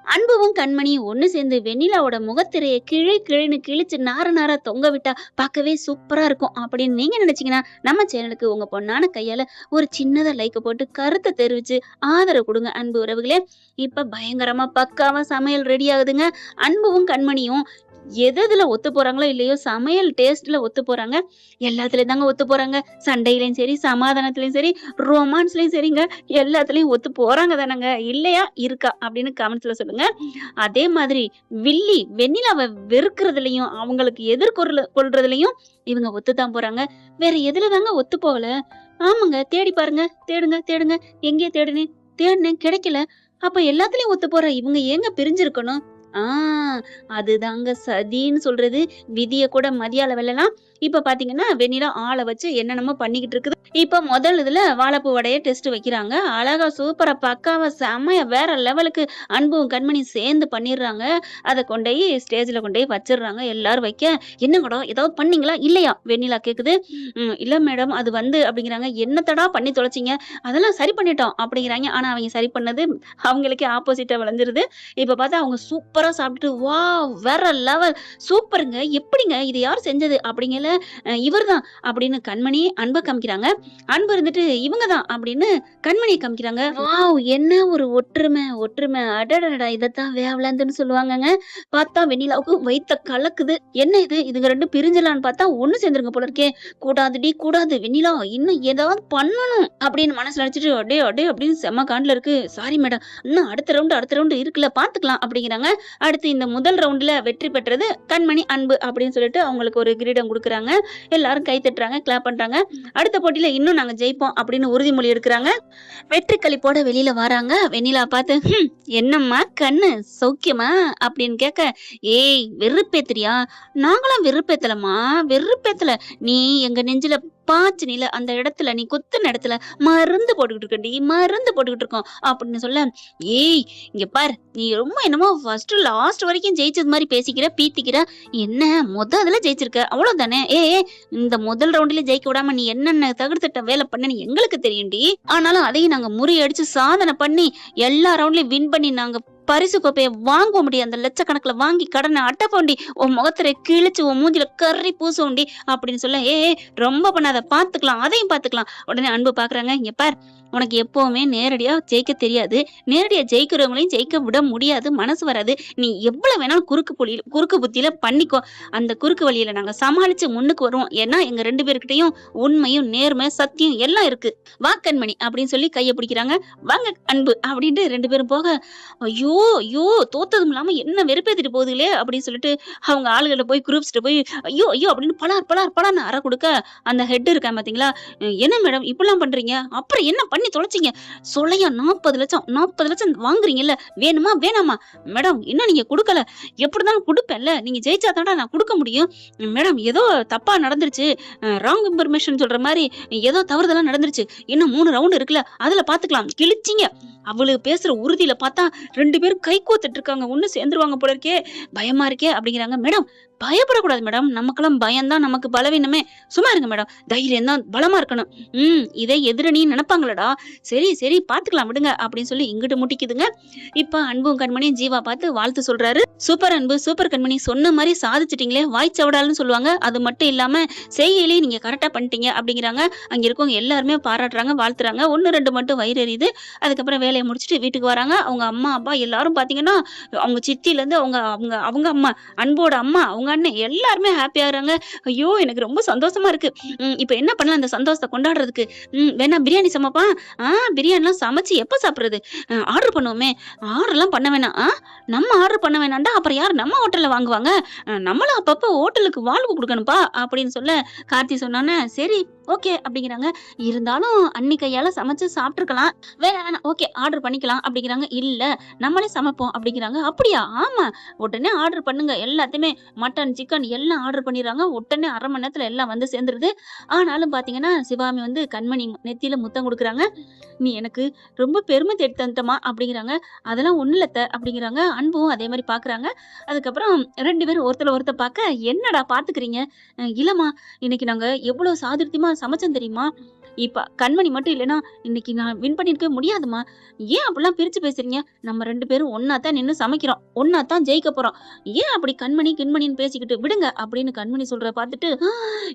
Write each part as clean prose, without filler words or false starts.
அன்புவும் கண்மணியும் ஒண்ணு சேர்ந்து வெண்ணிலாவோட முகத்திரைய கிழின்னு கிழிச்சு நார நாரா தொங்க விட்டா பார்க்கவே சூப்பரா இருக்கும் அப்படின்னு நீங்க நினைச்சீங்கன்னா, நம்ம சேனலுக்கு உங்க பொண்ணான கையால ஒரு சின்னதா லைக்க போட்டு கருத்த தெரிவிச்சு ஆதரவு குடுங்க அன்பு உறவுகளே. இப்ப பயங்கரமா பக்காவா சமையல் ரெடி ஆகுதுங்க. அன்புவும் கண்மணியும் எதுல ஒத்து போறாங்களோ இல்லையோ சமையல் டேஸ்ட்ல ஒத்து போறாங்க. எல்லாத்துலயும் தாங்க ஒத்து போறாங்க. சண்டையிலயும் சரி, சமாதானத்திலயும் சரி, ரொமான்ஸ்லயும் சரிங்க. எல்லாத்துலயும் ஒத்து போறாங்க தானங்க. இல்லையா? இருக்கா? அப்படின்னு கமெண்ட்ஸ்ல சொல்லுங்க. அதே மாதிரி வில்லி, வெண்ணிலாவ வெறுக்கிறதுலயும், அவங்களுக்கு கொள்றதுலயும் இவங்க ஒத்துதான் போறாங்க. வேற எதுல தாங்க ஒத்து போகல? ஆமாங்க. தேடி பாருங்க. தேடுங்க, தேடுங்க. எங்கே தேடுனேன்? தேடுனேன் கிடைக்கல. அப்ப எல்லாத்துலயும் ஒத்து போற இவங்க ஏங்க பிரிஞ்சிருக்கணும்? ஆ அதுதாங்க சதின்னு சொல்றது. விதிய கூட மதியால வெல்லலாம். இப்ப பாத்தீங்கன்னா, வெண்ணிலா ஆள வச்சு என்னென்னமோ பண்ணிக்கிட்டு இருக்குது. இப்ப முதல் இதுல வாழைப்பூ வடைய டெஸ்ட் வைக்கிறாங்க. அழகா சூப்பரா பக்காவா செம்மையா வேற லெவலுக்கு அன்பும் கண்மணியும் சேர்ந்து பண்ணிடுறாங்க. அத கொண்டோய் ஸ்டேஜ்ல கொண்டோய் வச்சிடுறாங்க. எல்லாரும் வைக்க, "என்னங்கடா ஏதாவது பண்ணீங்களா?" "இல்லையா?" வெண்ணிலா கேக்குது. இல்ல மேடம் அது வந்து" அப்படிங்கிறாங்க. "என்னத்தடா பண்ணி தொலைச்சீங்க?" "அதெல்லாம் சரி பண்ணிட்டோம்" அப்படிங்கிறாங்க. ஆனா அவங்க சரி பண்ணது அவங்களுக்கே ஆப்போசிட்டா விளைஞ்சிருது. இப்ப பார்த்தா அவங்க சூப்பரா சாப்பிட்டுட்டு, "வாவ்! வேற லெவல்! சூப்பர்ங்க! எப்படிங்க? இது யார் செஞ்சது?" அப்படிங்கல. "இவர்தான்" அப்படின்னு கண்மணி அன்ப காமிக்கிறாங்க. அன்பு இருந்துட்டு, "இவங்க தான்" அப்படின்னு கண்மணிய காமிக்கிறாங்க. வாவ்! என்ன ஒரு ஒற்றுமை, ஒற்றுமை. அடடடா! இதத்தான் வேவ்லந்துன்னு சொல்லுவாங்கங்க. பார்த்தா வெண்ணிலாவுக்கு வயித்த கலக்குது. என்ன இது? இதுங்க 2 பிரிஞ்சிடலான்னு பார்த்தா ஒண்ணு சேர்ந்துருங்க போல இருக்கே. "கூடாதுடி கூடாது. வெண்ணிலா இன்னும் ஏதாவது பண்ணணும்" அப்படின்னு மனசுல நெனச்சுட்டு, "அடே அடே" அப்படின்னு செம்ம காண்டுல இருக்கு. "Sorry madam. இன்னும் அடுத்த ரவுண்டு இருக்குல்ல பார்த்துக்கலாம்" அப்படிங்கிறாங்க. அடுத்து இந்த முதல் ரவுண்டுல வெற்றி பெற்றது கண்மணி, அன்பு அப்படின்னு சொல்லிட்டு அவங்களுக்கு ஒரு கிரீடம் குடுக்குறாங்க. எல்லாரும் கை தட்டுறாங்க, கிளாப் பண்றாங்க. அடுத்த போட்டியில இன்னும் நாங்க ஜெயிப்போம் அப்படின்னு உறுதிமொழி எடுக்குறாங்க. வெற்றி களிப்போட வெளியில வராங்க. வெண்ணிலா பார்த்து, என்னம்மா கண்ணு சௌக்கியமா?" அப்படின்னு கேட்க, "ஏய் வெறுப்பேத்துறியா?" "நாங்கலாம் வெறுப்பேத்தலம்மா, வெறுப்பேத்தல. நீ எங்க நெஞ்சில பாய்ச்சினில அந்த இடத்துல, நீ குத்துன இடத்துல மருந்து போட்டுக்கிட்டு இருக்கடி, மருந்து போட்டுக்கிட்டு இருக்கோம்" அப்படின்னு சொல்ல, "ஏய் இங்க பாரு, நீ ரொம்ப என்னமோ ஃபர்ஸ்ட் லாஸ்ட் வரைக்கும் ஜெயிச்சது மாதிரி பேசிக்கிற, பீத்திக்கிற. என்ன இதுல ஜெயிச்சிருக்க அவ்வளவுதானே. இந்த முதல் ரவுண்ட்ல ஜெயிக்க விடாம நீ என்னென்ன தகுதிட்ட வேலை பண்ணன்னு எங்களுக்கு தெரியும்டி. ஆனாலும் அதையும் நாங்க முறியடிச்சு சாதனை பண்ணி எல்லா ரவுண்ட்லயும் வின் பண்ணி நாங்க பரிசு கோப்பைய வாங்க முடியும். அந்த லட்சக்கணக்குல வாங்கி கடனை அட்டப்போண்டி, உன் முகத்துல கிழிச்சு உன் மூஞ்சில கறி பூசுவோண்டி" அப்படின்னு சொல்ல, ரொம்ப பண்ணாத, பாத்துக்கலாம், அதையும் பாத்துக்கலாம். உடனே அன்பு பாக்குறாங்க. "இங்க பார், உனக்கு எப்பவுமே நேரடியா ஜெயிக்க தெரியாது. நேரடியா ஜெயிக்கிறவங்களையும் ஜெயிக்க விட முடியாது. மனசு வராது. நீ எவ்வளவு வேணாலும் குறுக்கு புத்தியில பண்ணிக்கோ. அந்த குறுக்கு வழியில நாங்க சமாளிச்சு முன்னுக்கு வருவோம். ஏன்னா எங்க 2 பேர்கிட்டயும் உண்மையும், நேர்மை, சத்தியம் எல்லாம் இருக்கு. வா கண்மணி" அப்படின்னு சொல்லி கைய பிடிக்கிறாங்க. "வாங்க அன்பு" அப்படின்ட்டு 2 பேரும் போக, ஐயோ ஐயோ தோத்ததும் இல்லாம என்ன வெறுப்பேத்திட்டு போகுதுங்களே அப்படின்னு சொல்லிட்டு அவங்க ஆளுகிட்ட போய் குரூப்ஸ்ட்ட போய் ஐயோ ஐயோ அப்படின்னு பலார்னு அற கொடுக்க, அந்த ஹெட் இருக்கான் பாத்தீங்களா, "என்ன மேடம் இப்படிலாம் பண்றீங்க? அப்புறம் என்ன பண்ணி தொலைச்சீங்க? சொல்லையா 40 லட்சம் வாங்குறீங்கல்ல, வேணுமா வேணாமா?" "மேடம் இன்னும் நீங்க குடுக்கல. எப்படினாலும் குடுப்பேன்ல. நீங்க ஜெயிச்சா தான்டா நான் குடுக்க முடியும்." "மேடம் ஏதோ தப்பா நடந்துருச்சு. ராங் இன்ஃபர்மேஷன் சொல்ற மாரி ஏதோ தவறுதலா நடந்துருச்சு. இன்னும் 3 ரவுண்ட் இருக்குல்ல, அதுல பாத்துக்கலாம்." கிழிச்சீங்க. அவளுக்கு பேசுற உறுதியில பார்த்தா 2 பேரும் கை கோத்துட்டு இருக்காங்க. ஒண்ணு சேர்ந்துருவாங்க போல இருக்கே, பயமா இருக்கே அப்படிங்கிறாங்க. "மேடம் பயப்படக்கூடாது மேடம். நமக்கெல்லாம் பயம்தான் நமக்கு பலவீனமே. சும்மா இருங்க மேடம். தைரியம் தான் பலமா இருக்கணும். இதை எதிரணின்னு நினைப்பாங்களடா. சரி சரி பாத்துக்கலாம் விடுங்க" அப்படின்னு சொல்லி இங்கிட்டு முட்டிக்குதுங்க. இப்ப அன்பும் கண்மணியும் ஜீவா பார்த்து வாழ்த்து சொல்றாரு. "சூப்பர் அன்பு, சூப்பர் கண்மணி. சொன்ன மாதிரி சாதிச்சிட்டீங்களே, வாய்ச்சவடால்னு சொல்லுவாங்க. அது மட்டும் இல்லாம செய்கையிலேயே நீங்க கரெக்டா பண்ணிட்டீங்க" அப்படிங்கிறாங்க. அங்க இருக்கவங்க எல்லாருமே பாராட்டுறாங்க, வாழ்த்துறாங்க. 1, 2 மட்டும் வயிறு எரியுது. அதுக்கப்புறம் வேலையை முடிச்சுட்டு வீட்டுக்கு வராங்க. அவங்க அம்மா அப்பா எல்லாரும் பாத்தீங்கன்னா, அவங்க சித்தில இருந்து அவங்க அவங்க அவங்க அம்மா, அன்போட அம்மா, அவங்க அண்ணன் எல்லாருமே ஹாப்பி ஆகுறாங்க. ஐயோ எனக்கு ரொம்ப சந்தோஷமா இருக்கு. இப்ப என்ன பண்ணலாம் இந்த சந்தோஷத்தை கொண்டாடுறதுக்கு? வேணா பிரியாணி சமைப்பா? பிரியாணிலாம் சமைச்சு எப்ப சாப்பிடுறது? ஆர்டர் பண்ணுவோமே. ஆர்டர்லாம் பண்ண வேணாம். நம்ம ஆர்டர் பண்ண வேணாம்டா, அப்புறம் யார் நம்ம ஹோட்டல்ல வாங்குவாங்க? நம்மளும் அப்பப்போ ஹோட்டலுக்கு வாழ்வு கொடுக்கணும்ப்பா அப்படின்னு சொல்ல, கார்த்தி சொன்னானே, சரி ஓகே அப்படிங்கிறாங்க. இருந்தாலும் அண்ணி கையால சமைச்சு சாப்பிட்டுருக்கலாம். வேணாம் ஓகே ஆர்டர் பண்ணிக்கலாம் அப்படிங்கிறாங்க. இல்ல நம்மளே சமைப்போம் அப்படிங்கிறாங்க. அப்படியா? ஆமா. உடனே ஆர்டர் பண்ணுங்க. எல்லாத்தையுமே மட்டன், சிக்கன் எல்லாம் ஆர்டர் பண்ணிடுறாங்க. உடனே 1/2 மணி நேரத்துல எல்லாம் வந்து சேர்ந்துருது. ஆனாலும் பாத்தீங்கன்னா, சிவாமி வந்து கண்மணி நெத்தியில முத்தம் குடுக்குறாங்க. "நீ எனக்கு ரொம்ப பெருமை தேடி தந்துட்டமா" அப்படிங்கிறாங்க. "அதெல்லாம் ஒண்ணும் இல்ல அத்த" அப்படிங்கிறாங்க. அன்பும் அதே மாதிரி பாக்குறாங்க. அதுக்கப்புறம் 2 பேரும் ஒருத்தர் பார்க்க, "என்னடா பாத்துக்கிறீங்க?" "இல்லம்மா, இன்னைக்கு நாங்க எவ்வளவு சாதுரியமா சமைச்சோம் தெரியுமா? இப்ப கண்மணி மட்டும் இல்லைன்னா இன்னைக்கு நான் வின் பண்ணிருக்க முடியாதுமா. ஏன் அப்படிலாம் பிரிச்சு பேசுறீங்க? நம்ம 2 பேரும் ஒண்ணா தான் நின்னு சமைக்கிறோம். ஒண்ணா தான் ஜெயிக்க போறோம். ஏன் அப்படி கண்மணி கிண்மணின்னு பேசிக்கிட்டு விடுங்க அப்படின்னு கண்மணி சொல்றத பார்த்துட்டு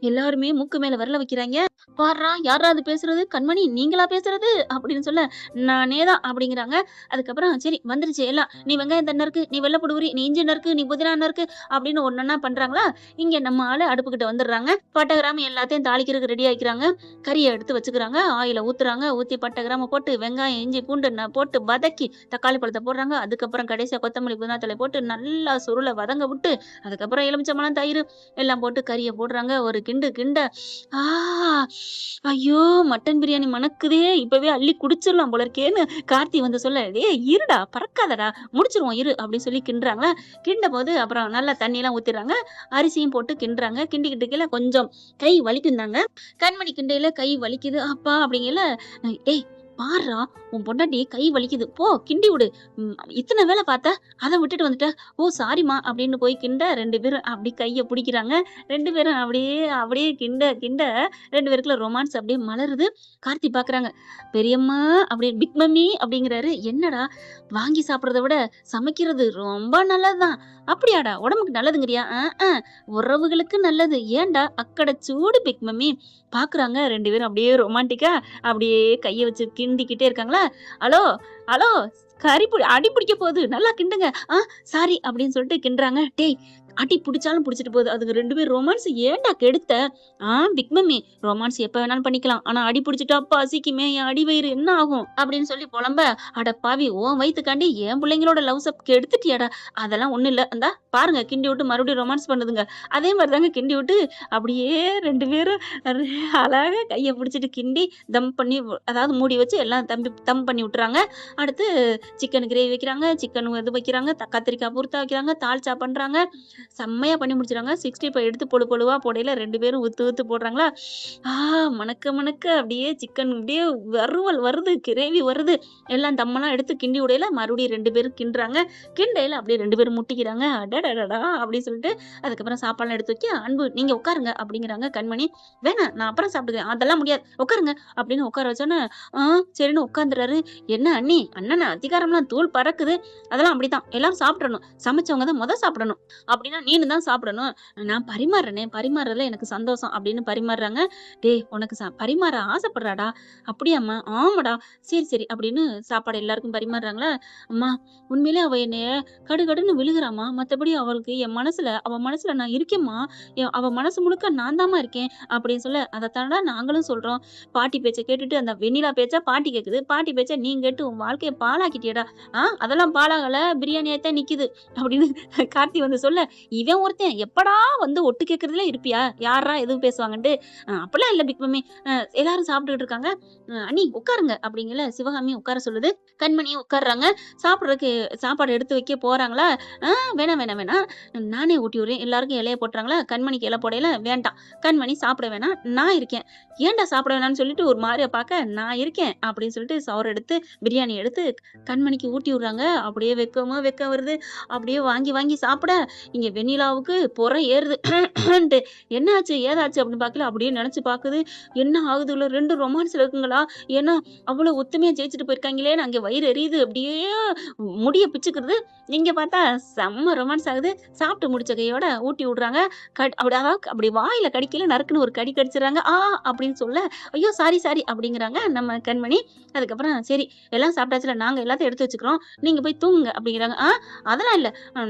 எல்லாருமே மூக்கு மேல விரல வைக்கிறாங்க. பாருடா யார்ரா அது பேசுறது? கண்மணி நீங்களா பேசுறது? அப்படின்னு சொல்ல நானே தான் அப்படிங்கிறாங்க. அதுக்கப்புறம் சரி வந்துருச்சு எல்லாம். நீ வெங்காயம் தண்ண இருக்கு, நீ வெள்ளப்பூடு உரி, நீ இஞ்சி நறுக்கு, நீ புதினா நறுக்கு அப்படின்னு ஒண்ணொண்ணா பண்றாங்களா? இங்க நம்ம ஆளு அடுப்புகிட்ட வந்துடுறாங்க. பட்டை, கிராம்பு எல்லாத்தையும் தாளிக்கிறதுக்கு ரெடி ஆயிக்கிறாங்க. கறிய எடுத்து வச்சுக்கிறாங்க. ஆயில ஊத்துறாங்க. ஊத்தி பட்டை, கிராம்பு போட்டு வெங்காயம், இஞ்சி, பூண்டு போட்டு வதக்கி தக்காளி பழத்த போடுறாங்க. அதுக்கப்புறம் கடைசியா கொத்தமல்லி, புதினா தழை போட்டு நல்லா சுருள வதங்க விட்டு, அதுக்கப்புறம் எலுமிச்சம்பழம், தயிர் எல்லாம் போட்டு கறிய போடுறாங்க. ஒரு கிண்டு கிண்ட ஆ ஐயோ! மட்டன் பிரியாணி மணக்குதே! இப்பவே அள்ளி குடிச்சிடலாம் போல இருக்கேன்னு கார்த்தி வந்து சொல்ல, "டேய் இருடா, பறக்காதடா, முடிச்சிருவோம் இரு" அப்படின்னு சொல்லி கிண்டுறாங்களா. கிண்டபோது அப்புறம் நல்லா தண்ணியெல்லாம் ஊத்திடுறாங்க. அரிசியும் போட்டு கிண்டுறாங்க. கிண்டிக்கிட்டு இருக்கையில கொஞ்சம் கை வலிக்குந்தாங்க. கண்மணி கிண்டையில கை வலிக்குது. அப்பா அப்படிங்கையில, "டேய் பாருடா உன் பொண்டாட்டி கை வலிக்குது. போ கிண்டி விடு. இத்தனை வேலை பார்த்த, அத விட்டுட்டு வந்துட்ட. ஓ சாரிம்மா" அப்படின்னு போய் கிண்ட 2 பேரும் அப்படி கைய புடிக்கிறாங்க. 2 பேரும் அப்படியே அப்படியே கிண்ட கிண்ட 2 பேருக்குள்ள ரொமான்ஸ் அப்படியே மலருது. கார்த்தி பார்க்குறாங்க. பெரியம்மா அப்படின்னு பிக் மம்மி அப்படிங்கிறாரு. என்னடா வாங்கி சாப்பிடுறத விட சமைக்கிறது ரொம்ப நல்லதுதான். அப்படியாடா உடம்புக்கு நல்லதுங்கிறியா? உறவுகளுக்கு நல்லது. ஏன்டா அக்கட சூடு பிக் மம்மி. பார்க்குறாங்க 2 பேரும் அப்படியே ரொமான்டிக்கா அப்படியே கைய வச்சு கிண்டிக்கிட்டே இருக்காங்களா. ஹலோ ஹலோ அடி பிடிக்க போகுது. நல்லா கிண்டுங்க. சாரி அப்படின்னு சொல்லிட்டு கிண்டுறாங்க. டேய் அடி பிடிச்சாலும் பிடிச்சிட்டு போகுது. அதுங்க 2 பேரும் ரொமான்ஸ் ஏன்டா கெடுத்த? பிக் மம்மி ரொமான்ஸ் எப்ப வேணாலும் பண்ணிக்கலாம். ஆனா அடி பிடிச்சிட்டா பசிக்குமே என் அடி வயிறு என்ன ஆகும்? அப்படின்னு சொல்லி புலம்ப, அட பாவி உன் வயித்துக்காண்டி என் பிள்ளைங்களோட லவ்ஸ கெடுத்துட்டியாடா. அதெல்லாம் ஒண்ணும் இல்ல. இந்தா பாருங்க கிண்டி விட்டு மறுபடியும் ரொமான்ஸ் பண்ணுதுங்க. அதே மாதிரி தாங்க கிண்டி விட்டு அப்படியே 2 பேரும் அழகா கைய பிடிச்சிட்டு கிண்டி தம் பண்ணி அதாவது மூடி வச்சு எல்லாம் தம் பண்ணி விட்டுறாங்க. அடுத்து சிக்கன் கிரேவி வைக்கிறாங்க. சிக்கன் இது வைக்கிறாங்க. கத்திரிக்காய் பூர்த்தா வைக்கிறாங்க. தால்ச்சா பண்றாங்க. செம்மையா பண்ணி முடிச்சிடுறாங்க. 65 எடுத்து பொழு பொழுவா போடையில 2 பேரும் ஊத்து ஊத்து போடுறாங்களா. மணக்க மணக்க அப்படியே சிக்கன் அப்படியே வறுவல் வருது, கிரேவி வருது. எல்லாம் தம்மெல்லாம் எடுத்து கிண்டி விடையில மறுபடியும் 2 பேரும் கிண்டுறாங்க. கிண்டையில அப்படியே 2 பேரும் முட்டிக்கிறாங்க. அடடடடா அப்படின்னு சொல்லிட்டு அதுக்கப்புறம் சாப்பாடுலாம் எடுத்து வைக்க, அன்பு நீங்க உட்காருங்க அப்படிங்கிறாங்க கண்மணி. வேணாம் நான் அப்புறம் சாப்பிட்டுக்கிறேன். அதெல்லாம் முடியாது உட்காருங்க அப்படின்னு உட்கார வச்சோன்னே சரின்னு உட்காந்துறாரு. என்ன அண்ணி அண்ணன் அதிகாரம்லாம் தூள் பறக்குது. அதெல்லாம் அப்படித்தான் எல்லாரும் சாப்பிடணும். சமைச்சவங்க தான் முத சாப்பிடணும். அப்படின்னா நீனு தான் சாப்பிடணும். நான் பரிமாறுறேனே, பரிமாறுறதுல எனக்கு சந்தோஷம் அப்படின்னு பரிமாறுறாங்க. டேய் உனக்கு பரிமாற ஆசைப்படுறாடா? அப்படியாம்மா? ஆமாடா. சரி சரி அப்படின்னு சாப்பாடு எல்லாருக்கும் பரிமாறுறாங்களா. அம்மா உண்மையிலே அவ என்னைய கடுகடுன்னு விழுகுறாம்மா. மத்தபடி அவளுக்கு அவ மனசுல நான் இருக்கேம்மா. அவ மனசு முழுக்க நான் தாம்மா இருக்கேன் அப்படின்னு சொல்ல, அதைத்தாண்டா நாங்களும் சொல்றோம். பாட்டி பேச்ச கேட்டுட்டு அந்த வெண்ணிலா பேச்சா பாட்டி கேக்குது. பாட்டி பேச்ச நீ கேட்டு உன் வாழ்க்கைய பாழாக்கிட்டியடா. அதெல்லாம் பாழாகல, பிரியாணியாத்தான் நிக்குது அப்படின்னு கார்த்தி வந்து சொல்ல, இவன் ஒருத்தன் எப்படா வந்து ஒட்டு கேட்கறதுல இருப்பியா? யாரா எதுவும் பேசுவாங்கன்ட்டு, அப்படிலாம் இல்ல பிக் மம்மி. எல்லாரும் சாப்பிட்டுக்கிட்டு இருக்காங்க. அண்ணி உட்காருங்க அப்படிங்கல சிவகாமி உட்கார சொல்லுது. கண்மணி உட்கார்றாங்க. சாப்பிடுறதுக்கு சாப்பாடு எடுத்து வைக்க போறாங்களா. வேணாம் வேணாம் வேணாம் நானே ஊட்டி விடுறேன். எல்லாருக்கும் இலைய போட்டுறாங்களா. கண்மணிக்கு இலை போடையில வேண்டாம். கண்மணி சாப்பிட வேணாம் நான் இருக்கேன். ஏன்டா சாப்பிட வேணாம்னு சொல்லிட்டு ஒரு மாதிரியா பார்க்க, நான் இருக்கேன் அப்படின்னு சொல்லிட்டு சோறு எடுத்து பிரியாணி எடுத்து கண்மணிக்கு ஊட்டி விடுறாங்க. அப்படியே வெக்கம் வருது. அப்படியே வாங்கி வாங்கி சாப்பிட இங்க வெண்ணிலாவுக்கு புற ஏறுது. என்ன ஆச்சு ஏதாச்சு அப்படின்னு பார்க்கல. அப்படியே நினைச்சு பாக்குது. என்ன ஆகுது உள்ள 2 ரொமான்ஸ்ல இருக்குங்களா? ஏன்னா அவ்வளவு ஒத்துமையா ஜெயிச்சுட்டு போயிருக்காங்களேன்னு அங்க வயிறு எரியுது. அப்படியே முடிய பிச்சுக்கிறது. இங்க பார்த்தா செம்ம ரொமான்ஸ் ஆகுது. சாப்பிட்டு முடிச்ச கையோட ஊட்டி விடுறாங்க. அப்படி வாயில கடிக்கல நறுக்குன்னு ஒரு கடி கடிச்சிடறாங்க. அப்படின்னு சொல்ல, ஐயோ சாரி அப்படிங்கிறாங்க நம்ம கண்மணி. அதுக்கப்புறம் சரி எல்லாம் சாப்பிட்டாச்சுல, நாங்க எல்லாத்தையும் எடுத்து வச்சுக்கிறோம், நீங்க போய் தூங்குங்க அப்படிங்கிறாங்க. அதெல்லாம் இல்ல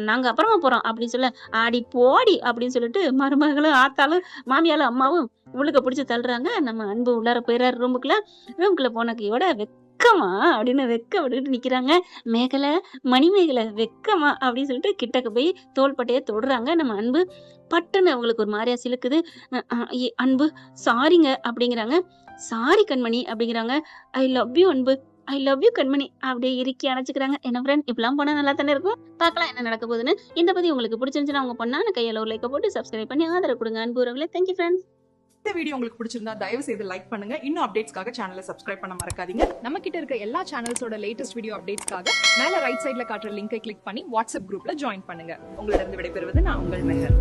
நாங்க அப்புறமா போறோம் அப்படின்னு சொல்ல, அடி போடி அப்படின்னு சொல்லிட்டு மருமகளும் ஆத்தாலும் மாமியாலும் அம்மாவும் உள்ளுக்க பிடிச்சு தள்ளுறாங்க. நம்ம அன்பு உள்ளார போயிறாரு ரூமுக்குள்ள போன கையோட வெக்கமா அப்படின்னு விட்டுட்டு நிக்கிறாங்க. மணிமேகலை வெக்கமா அப்படின்னு சொல்லிட்டு கிட்டக்க போய் தோள்பட்டைய தொடுறாங்க நம்ம அன்பு. பட்டுன்னு அவங்களுக்கு ஒரு மாதிரியா சிலுக்குது. அன்பு சாரிங்க அப்படிங்கிறாங்க. சாரி கண்மணி அப்படிங்கிறாங்க. ஐ லவ் யூ அன்பு, ஐ லவ் யூ கண்மணி அப்படியே இறுக்கி அணைச்சுக்கிறாங்க. என்ன ஃப்ரெண்ட் இப்பெல்லாம் போனா நல்லா தானே இருக்கும். பார்க்கலாம் என்ன நடக்க போகுதுன்னு. இந்த பத்தி உங்களுக்கு பிடிச்சிருந்துச்சுன்னா உங்க பொண்ணான கையால ஒரு லைக்க போட்டு சப்ஸ்கிரைப் பண்ணி ஆதரவு கொடுங்க. அன்பு உறவுகளே, தேங்க்யூ ஃப்ரெண்ட்ஸ். இந்த வீடியோ உங்களுக்கு பிடிச்சிருந்தா தயவு செய்து லைக் பண்ணுங்க. இன்னும் அப்டேட்ஸ்க்காக சேனலை சப்ஸ்கிரைப் பண்ண மறக்காதீங்க. நம்ம கிட்ட இருக்க எல்லா சேனல்ஸோட லேட்டஸ்ட் வீடியோ அப்டேட்ஸ்க்காக மேல ரைட் சைடுல காட்டுற லிங்கை கிளிக் பண்ணி வாட்ஸ்அப் குரூப்ல ஜாயின் பண்ணுங்க. உங்களிடம் விடைபெறுவது நான் உங்கள் மெஹர்.